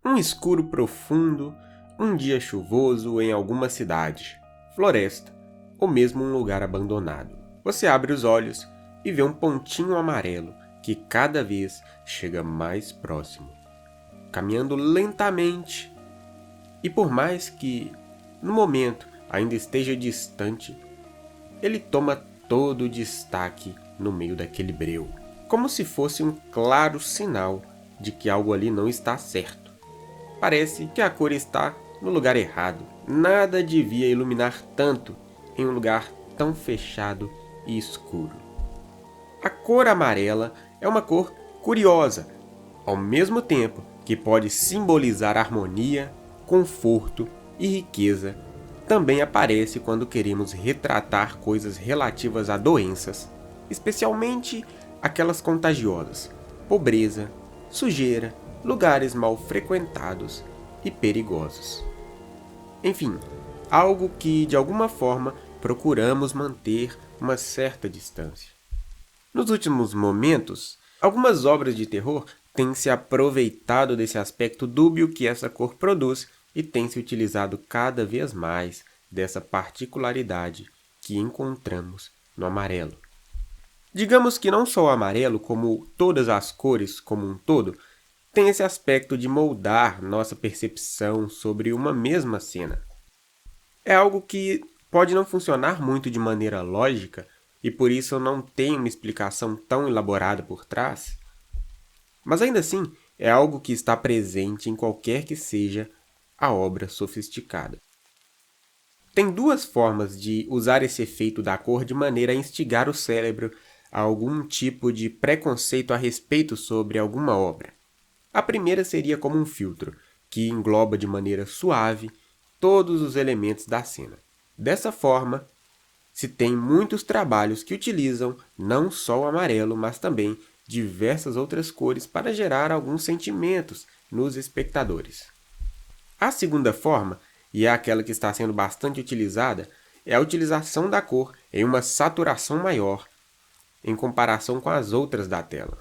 Um escuro profundo, um dia chuvoso em alguma cidade, floresta ou mesmo um lugar abandonado. Você abre os olhos e vê um pontinho amarelo que cada vez chega mais próximo, caminhando lentamente. E por mais que, no momento, ainda esteja distante, ele toma todo o destaque no meio daquele breu, como se fosse um claro sinal de que algo ali não está certo. Parece que a cor está no lugar errado. Nada devia iluminar tanto em um lugar tão fechado e escuro. A cor amarela é uma cor curiosa, ao mesmo tempo que pode simbolizar harmonia, conforto e riqueza. Também aparece quando queremos retratar coisas relativas a doenças, especialmente aquelas contagiosas, pobreza, sujeira, lugares mal frequentados e perigosos. Enfim, algo que de alguma forma procuramos manter uma certa distância. Nos últimos momentos, algumas obras de terror têm se aproveitado desse aspecto dúbio que essa cor produz e têm se utilizado cada vez mais dessa particularidade que encontramos no amarelo. Digamos que não só o amarelo, como todas as cores como um todo, tem esse aspecto de moldar nossa percepção sobre uma mesma cena. É algo que pode não funcionar muito de maneira lógica e por isso eu não tenho uma explicação tão elaborada por trás, mas ainda assim é algo que está presente em qualquer que seja a obra sofisticada. Tem duas formas de usar esse efeito da cor de maneira a instigar o cérebro a algum tipo de preconceito a respeito sobre alguma obra. A primeira seria como um filtro, que engloba de maneira suave todos os elementos da cena. Dessa forma, se tem muitos trabalhos que utilizam não só o amarelo, mas também diversas outras cores para gerar alguns sentimentos nos espectadores. A segunda forma, e é aquela que está sendo bastante utilizada, é a utilização da cor em uma saturação maior em comparação com as outras da tela,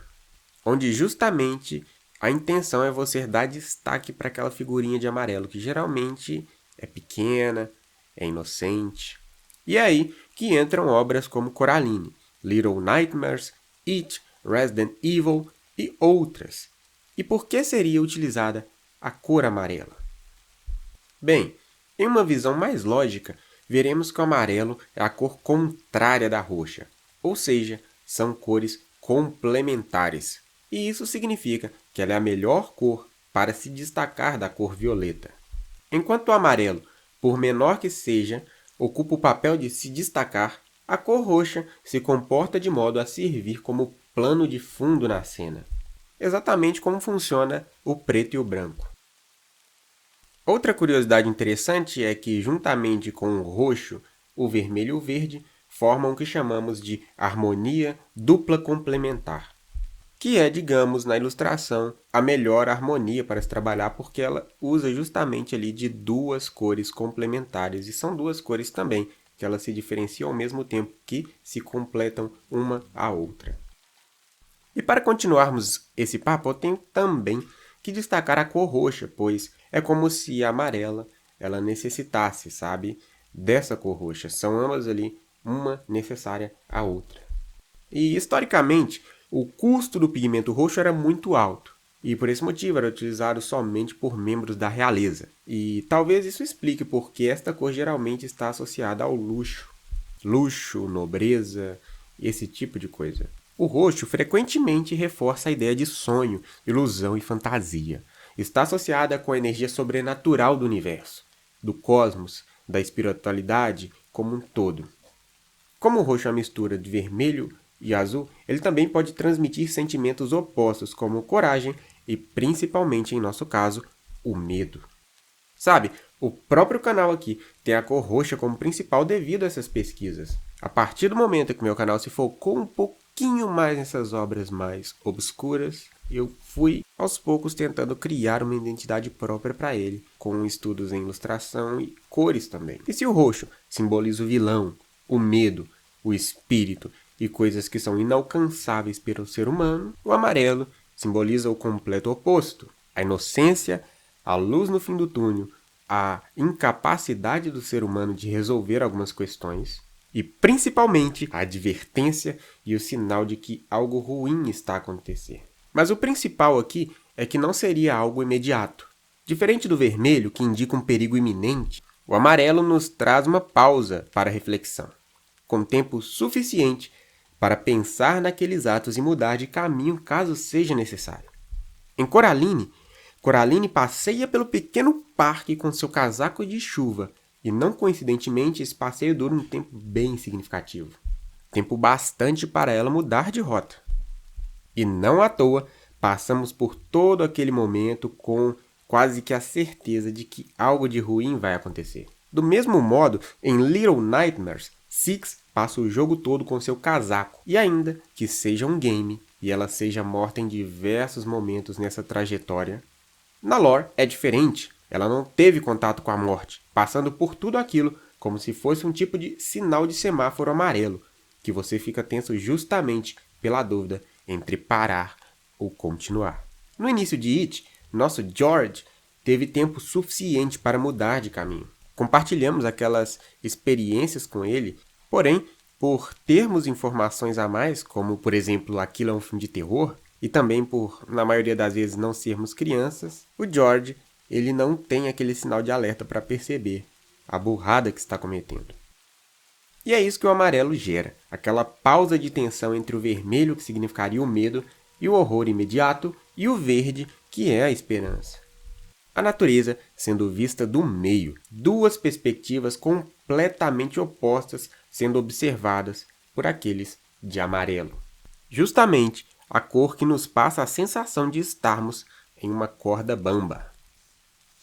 onde justamente a intenção é você dar destaque para aquela figurinha de amarelo, que geralmente é pequena, é inocente. E é aí que entram obras como Coraline, Little Nightmares, It, Resident Evil e outras. E por que seria utilizada a cor amarela? Bem, em uma visão mais lógica, veremos que o amarelo é a cor contrária da roxa, ou seja, são cores complementares. E isso significa que ela é a melhor cor para se destacar da cor violeta. Enquanto o amarelo, por menor que seja, ocupa o papel de se destacar, a cor roxa se comporta de modo a servir como plano de fundo na cena, exatamente como funciona o preto e o branco. Outra curiosidade interessante é que, juntamente com o roxo, o vermelho e o verde formam o que chamamos de harmonia dupla complementar, que é, digamos, na ilustração, a melhor harmonia para se trabalhar, porque ela usa justamente ali de duas cores complementares, e são duas cores também, que elas se diferenciam ao mesmo tempo que se completam uma à outra. E para continuarmos esse papo, eu tenho também que destacar a cor roxa, pois é como se a amarela ela necessitasse, sabe, dessa cor roxa. São ambas ali, uma necessária à outra. E, historicamente, o custo do pigmento roxo era muito alto, e por esse motivo era utilizado somente por membros da realeza. E talvez isso explique por que esta cor geralmente está associada ao luxo. Luxo, nobreza, esse tipo de coisa. O roxo frequentemente reforça a ideia de sonho, ilusão e fantasia. Está associada com a energia sobrenatural do universo, do cosmos, da espiritualidade como um todo. Como o roxo é uma mistura de vermelho e azul, ele também pode transmitir sentimentos opostos como coragem e, principalmente em nosso caso, o medo. Sabe, o próprio canal aqui tem a cor roxa como principal devido a essas pesquisas. A partir do momento que meu canal se focou um pouquinho mais nessas obras mais obscuras, eu fui aos poucos tentando criar uma identidade própria para ele, com estudos em ilustração e cores também. E se o roxo simboliza o vilão, o medo, o espírito e coisas que são inalcançáveis pelo ser humano, o amarelo simboliza o completo oposto, a inocência, a luz no fim do túnel, a incapacidade do ser humano de resolver algumas questões e, principalmente, a advertência e o sinal de que algo ruim está a acontecer. Mas o principal aqui é que não seria algo imediato. Diferente do vermelho, que indica um perigo iminente, o amarelo nos traz uma pausa para reflexão, com tempo suficiente para pensar naqueles atos e mudar de caminho caso seja necessário. Em Coraline passeia pelo pequeno parque com seu casaco de chuva e, não coincidentemente, esse passeio dura um tempo bem significativo. Tempo bastante para ela mudar de rota. E não à toa, passamos por todo aquele momento com quase que a certeza de que algo de ruim vai acontecer. Do mesmo modo, em Little Nightmares, Six passa o jogo todo com seu casaco, e ainda que seja um game e ela seja morta em diversos momentos nessa trajetória, na lore é diferente. Ela não teve contato com a morte, passando por tudo aquilo como se fosse um tipo de sinal de semáforo amarelo, que você fica tenso justamente pela dúvida entre parar ou continuar. No início de It, nosso George teve tempo suficiente para mudar de caminho. Compartilhamos aquelas experiências com ele, porém, por termos informações a mais, como, por exemplo, aquilo é um filme de terror, e também por, na maioria das vezes, não sermos crianças, o George ele não tem aquele sinal de alerta para perceber a burrada que está cometendo. E é isso que o amarelo gera, aquela pausa de tensão entre o vermelho, que significaria o medo, e o horror imediato, e o verde, que é a esperança. A natureza sendo vista do meio, duas perspectivas completamente opostas sendo observadas por aqueles de amarelo. Justamente a cor que nos passa a sensação de estarmos em uma corda bamba.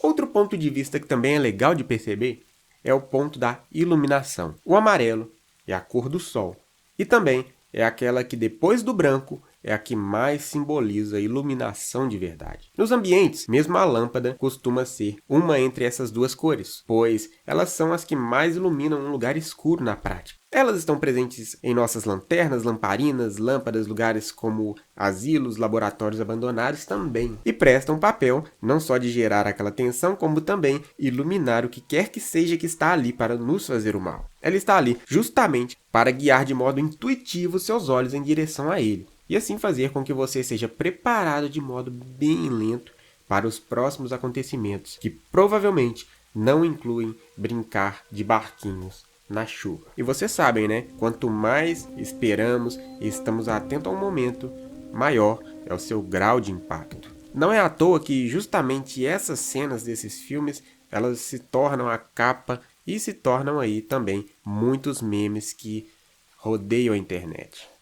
Outro ponto de vista que também é legal de perceber é o ponto da iluminação. O amarelo é a cor do sol e também é aquela que, depois do branco, é a que mais simboliza a iluminação de verdade. Nos ambientes, mesmo a lâmpada costuma ser uma entre essas duas cores, pois elas são as que mais iluminam um lugar escuro na prática. Elas estão presentes em nossas lanternas, lamparinas, lâmpadas, lugares como asilos, laboratórios abandonados também. E prestam papel não só de gerar aquela tensão, como também iluminar o que quer que seja que está ali para nos fazer o mal. Ela está ali justamente para guiar de modo intuitivo seus olhos em direção a ele. E assim fazer com que você seja preparado de modo bem lento para os próximos acontecimentos, que provavelmente não incluem brincar de barquinhos na chuva. E vocês sabem, né? Quanto mais esperamos e estamos atentos ao momento, maior é o seu grau de impacto. Não é à toa que justamente essas cenas desses filmes, elas se tornam a capa e se tornam aí também muitos memes que rodeiam a internet.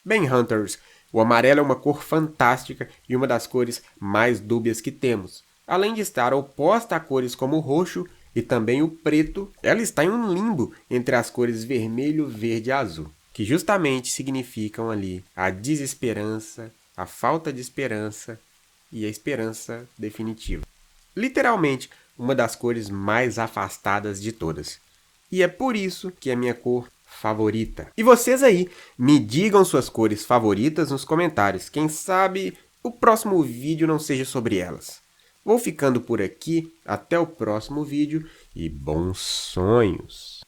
Bem, Hunters, o amarelo é uma cor fantástica e uma das cores mais dúbias que temos. Além de estar oposta a cores como o roxo e também o preto, ela está em um limbo entre as cores vermelho, verde e azul, que justamente significam ali a desesperança, a falta de esperança e a esperança definitiva. Literalmente, uma das cores mais afastadas de todas. E é por isso que é minha cor favorita. E vocês aí, me digam suas cores favoritas nos comentários. Quem sabe o próximo vídeo não seja sobre elas. Vou ficando por aqui, até o próximo vídeo e bons sonhos!